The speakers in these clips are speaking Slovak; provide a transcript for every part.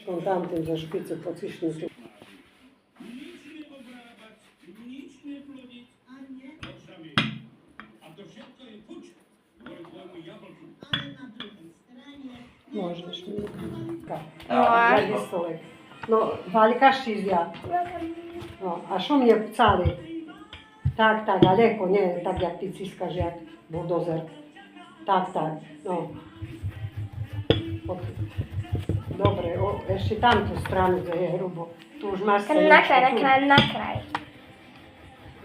Tamtym ze szpicy pociśnij tu. Możesz mi. Tak, stolek. No, walikaš ti zja. No, a šo mi je cali? Tak, daleko, nie tak jak ty ciskaš, jak buldozer. Tak, no. Dobre, ešte tamtú stranu, kde je hrubo. Tu už máš sa Na kraj.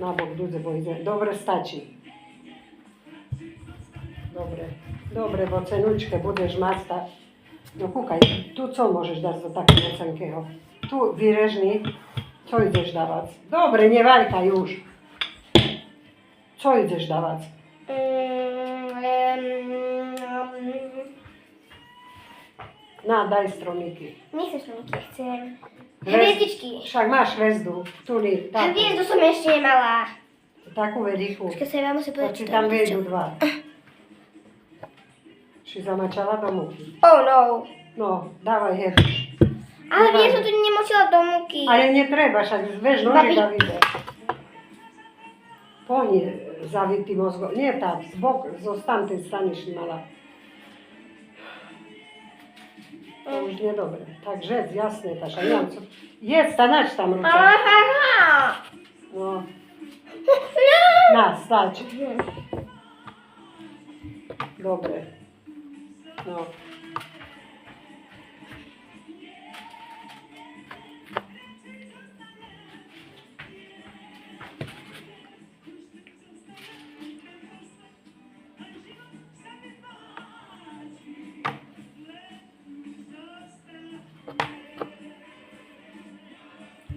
Na bok, dudze, bo ide. Dobre, stačí. Dobre, bo cenučke budeš mať tak. No kúkaj, tu co môžeš dať do takého cenkého? Tu vyrežni, co ideš dávať? Dobre, nevaľkaj už. Co ideš dávať? Na, daj stromíky. Nechcem stromíky, chcem hviezdičky. Však máš hviezdu. Tuli, takú. Hviezdu som ešte nemala. Takú vedichu. Počkaj sa, ja musím povedať, Či tam vejdu dva. Si zamačala do múky. Oh no. No, dávaj hedíš. Ale ja som tu nemočila do múky. Ale netreba, však vieš, nože Davide. Pohni zavitý mozgo. Nie tam, zbok, zo tamtej strany mala. To už nie dobre. Tak žec, jasne, Taša. Jedz, nač tam ruča. No. Na, stač. Dobre. No.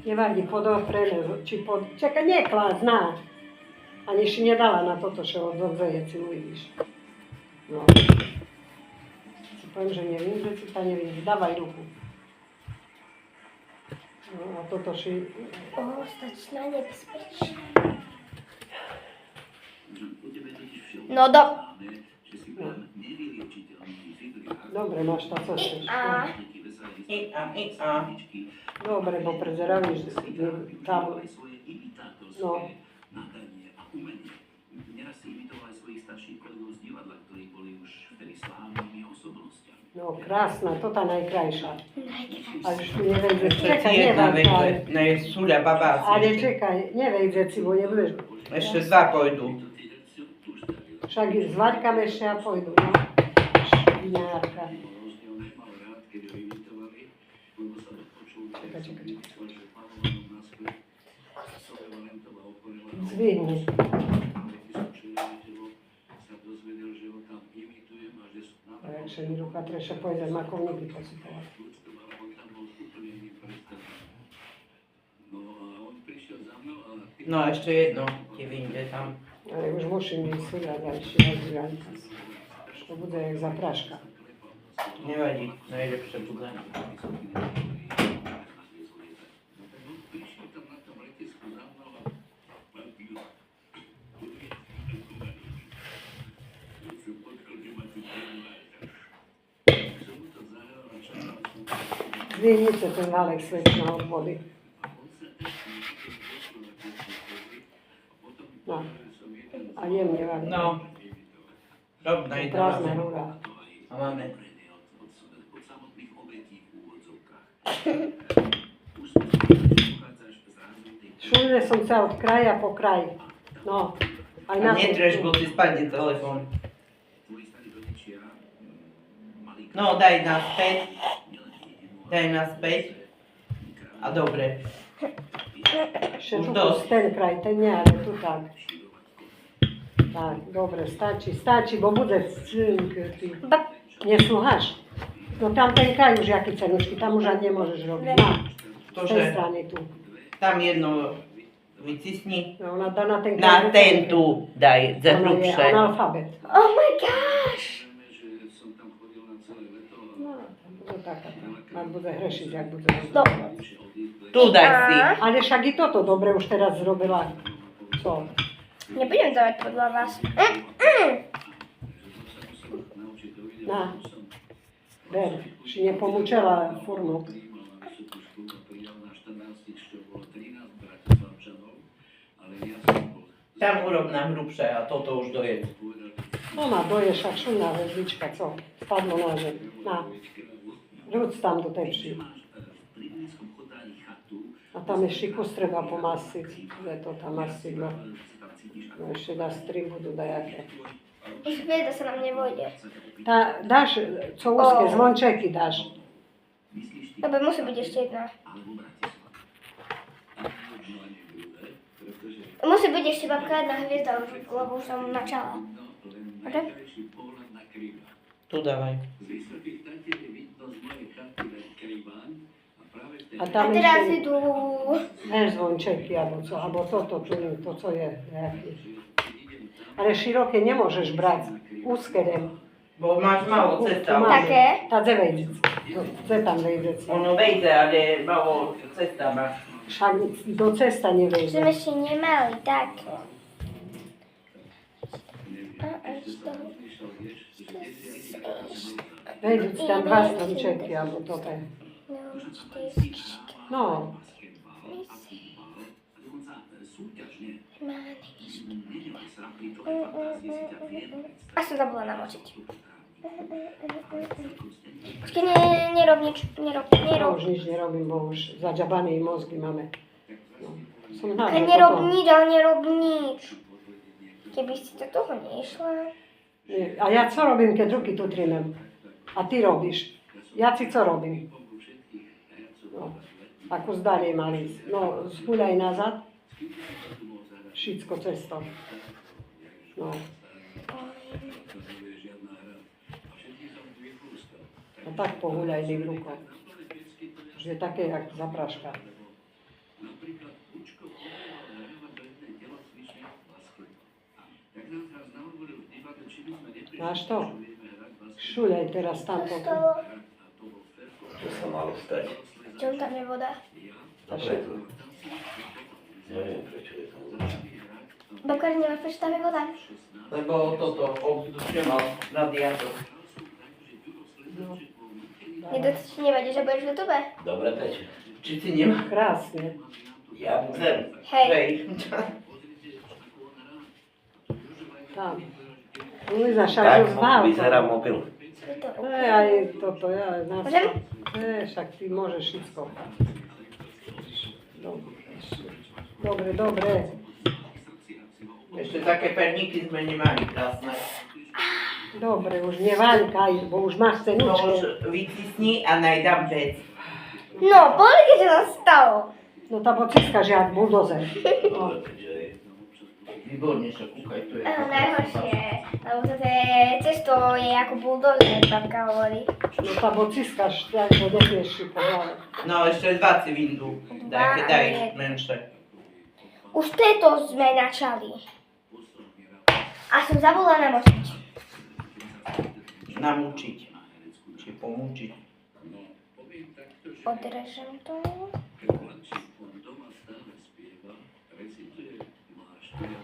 Nevadí, podopreme, či čakaj, neklás, na. Ani si nedala na toto, čo odvzeje, si uvidíš. No. Si poviem, že nevím, že si to nevím. Dávaj ruku. No a toto si... Stačí na nebezpečie. No Dobre, máš to, co chceš. A. Dobre, bo prezeravíš tam. No. No, krásna, to tá najkrajšia. Ale už tu nevejde. Čekaj, nevážaj. Súľa babá. Ale čekaj, nevejde si, bo nebudeš... Ešte dva pôjdu. Však zvaďkam ešte a pôjdu, no. Šviňárka. Čekaj. Zvihni. Ešte mi ruka treša, pôjde makovníky posypovať. No ešte jedno, ti vyjde tam. Ale už musím ísť súľať a ešte raz to bude jak zapráška. Nevadí, najlepšie bude. Zvihnite ten válek svetna od vody. No. A jemne vám. No. Dobre, prázdna rúra. A máme. Šulne som sa od kraja po kraj. No. Aj A netreš, bo ti spadne telefón. No, daj naspäť. A dobre. Už dosť. Ten kraj, ten nie, ale tu tak. Tak, dobre, stačí, bo bude cink, ty. Nesluháš? No tam ten kraj už jaký cenušky, tam už ani nemôžeš robiť. Na, z tej strany tu. Tam jedno vycisni. No, ona dá na ten kraj. Na ten tu daj, za hrubšie. Ona je analfabet. Oh my gosh! No, tam bude taká. Ak bude hrešiť, ak bude No. rozdávať. Tu daj si. Ale však i toto dobre už teraz zrobila. Co? Nebudem dávať podľa vás. Na. Ber, si nepomúčela furnu. Tam urob na hrubsze, a toto už dojedz. Ona doješ a šumná vezlička, co spadlo na zem. Na. Rúc tam do tej pši. A tam ešte kus treba pomasiť, že to tam masidlo. No ešte dá stry budú dajaké. Už vie, da sa nám nevojde. Dáš, co úzke, zvončeky dáš. Dobre, musí byť ešte jedna. Musí byť ešte babka jedna hviezda, lebo už som načala. Dobre? Tu dávaj. A A tam teraz ešte idú... zvončeky, alebo toto, to co je nejaký. Ale široké nemôžeš brať, úzke len. Bo máš málo cesta. Také? Tá vejde. To tam vejde. Ono vejde, ale málo cesta má. Však do cesta Sme nevejde. ešte nemali také. Vejdú tam dva stromčeky, alebo toto. No, A som zabudla namočiť. Počkej, nerob nič, nerob. ja už nič nerobím, bo už zadžabané mozgy máme. No, som hľadala Keď nerob toto. nič, ale nerob nič. Keby si do toho nešla. Nie, a ja co robím, keď ruky tu trimem? A ty robíš. Ja si co robím? No, ako zdalej mali. No, zhuľaj nazad. Všetko cestou. No. A tak pohuľaj mi v rukou. Už je také, jak zapraška. Máš to? Šuľaj teraz tamto. Stalo. To sa malo stať. Čo tam je voda? A preto. Neviem, prečo je tam voda. Babka, nemáš prečo tam je voda? Lebo toto ovzdušňoval radiátor. No, Ti nevadí, že budeš v YouTube? Dobre teče. Či si nemá? krásne. Ja chcem. Hej. Hej. Tam. Luisa, však Tak už znal. vyzerá mobil. Je to Aj toto, ja nás... Môžem? Však ty môžeš všetko. Dobre, dobre. Ešte také perníky sme nemali krásne. Dobre, už nevaňkaj, bo už máš To cenučke. už vycisni a najdám vec. No, pozrite, čo sa stalo. No tá bociska žiak, buldozer. No. Dobre teče. Výborne, že kúkaj, tu je. Najhoršie, lebo to cesto je ako buldozer, babka hovorí. No tá bociska, tak to nevieš po hlave. No ešte dva si vyndú. Daj menšie. Už tieto sme načali. A som zabudla namočiť. Namúčiť. Či pomúčiť. Odrežem to.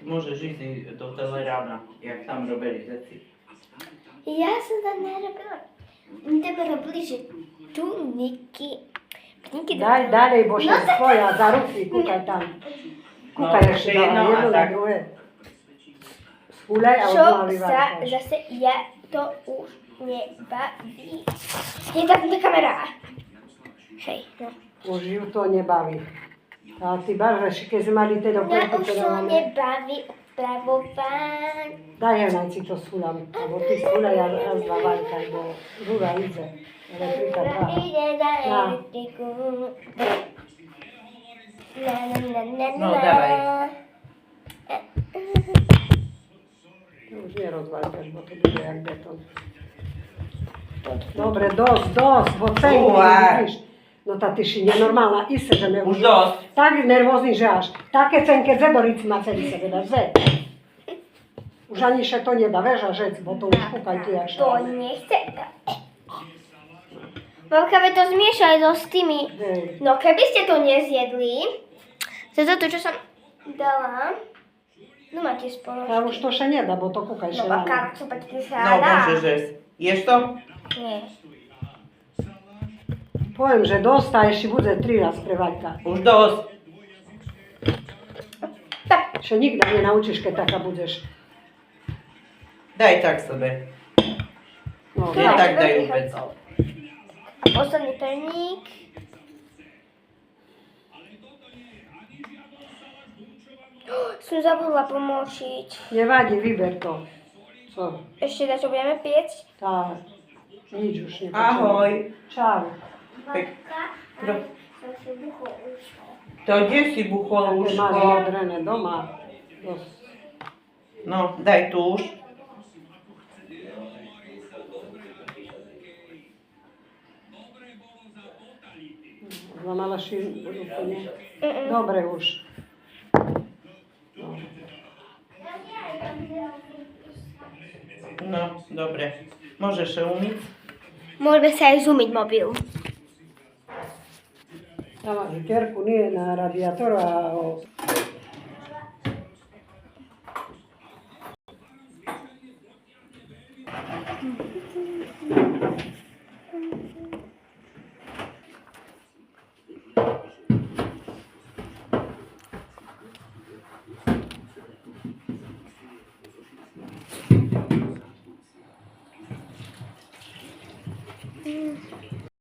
Môžeš ísť do Telerána, jak tam robili veci. Ja som tam nerobila. My tam robili, že tu Niky Daj ďalej, Bože, tvoja, za ruky, kúkaj tam. Kúkaj No, ešte ešte jedno dala, a jedno na tak. druhé. Skúľaj a Čo odmali sa vážne. zase ja to už nebaví. Je tam tá kamera. Hej, no. Už ju to nebaví. A ty bažeš, keď sme mali tie Mňa doplnky, už ktoré to máme. nebaví upravovať. Daj Jana, si to skúľam. Lebo ty skúľaj a raz, dva vaňkaj, bo Rúra ide. Elektrika Rúra dva. ide za Na. elektriku. Na, na, na, na, No, na. dávaj. Ty už nerozváľkaš, bo to bude jak betón. Dobre, dosť, bo cenky, Uaj. vidíš. No tá ty si nenormálna, iste, že me Už dosť. tak nervózny, že až. Také cenke zedorici má celý sebe dá, ze. Už ani še to nedá, vieš, a žec, bo to už kúkaj ty, jak To nechce. Babka, vy to zmiešali so s tými. Hej. No keby ste to nezjedli, za to, čo som dala, no máte spoločne. A už to še nedá, bo to kúkaj še No babka, na. co pa ti No sa dá? môžeš jesť. Ješ to? Nie. Poviem, že dosta, ešte bude 3 raz prevaľka. Už dosť. Še nikda nenaučíš, keď taká budeš. Daj tak sobie. No, Nie tak. tak daj upec. A posledný perník. Som zabudla pomočiť. Nevadí, vyber to. Co? Ešte na čo budeme piecť? Tak. Nič už nepotrebujem. Ahoj. Čau. Pek- Pro- Som si buchol uško. To kde si buchol Také máš uško? modrené doma. Dosť. No, daj tu už. Zlamala šírku, nie? Dobre už. No, dobre. Môžeš się umyť? Môžeme sa aj zoomiť mobil. Tam máš utierku, nie na radiátor a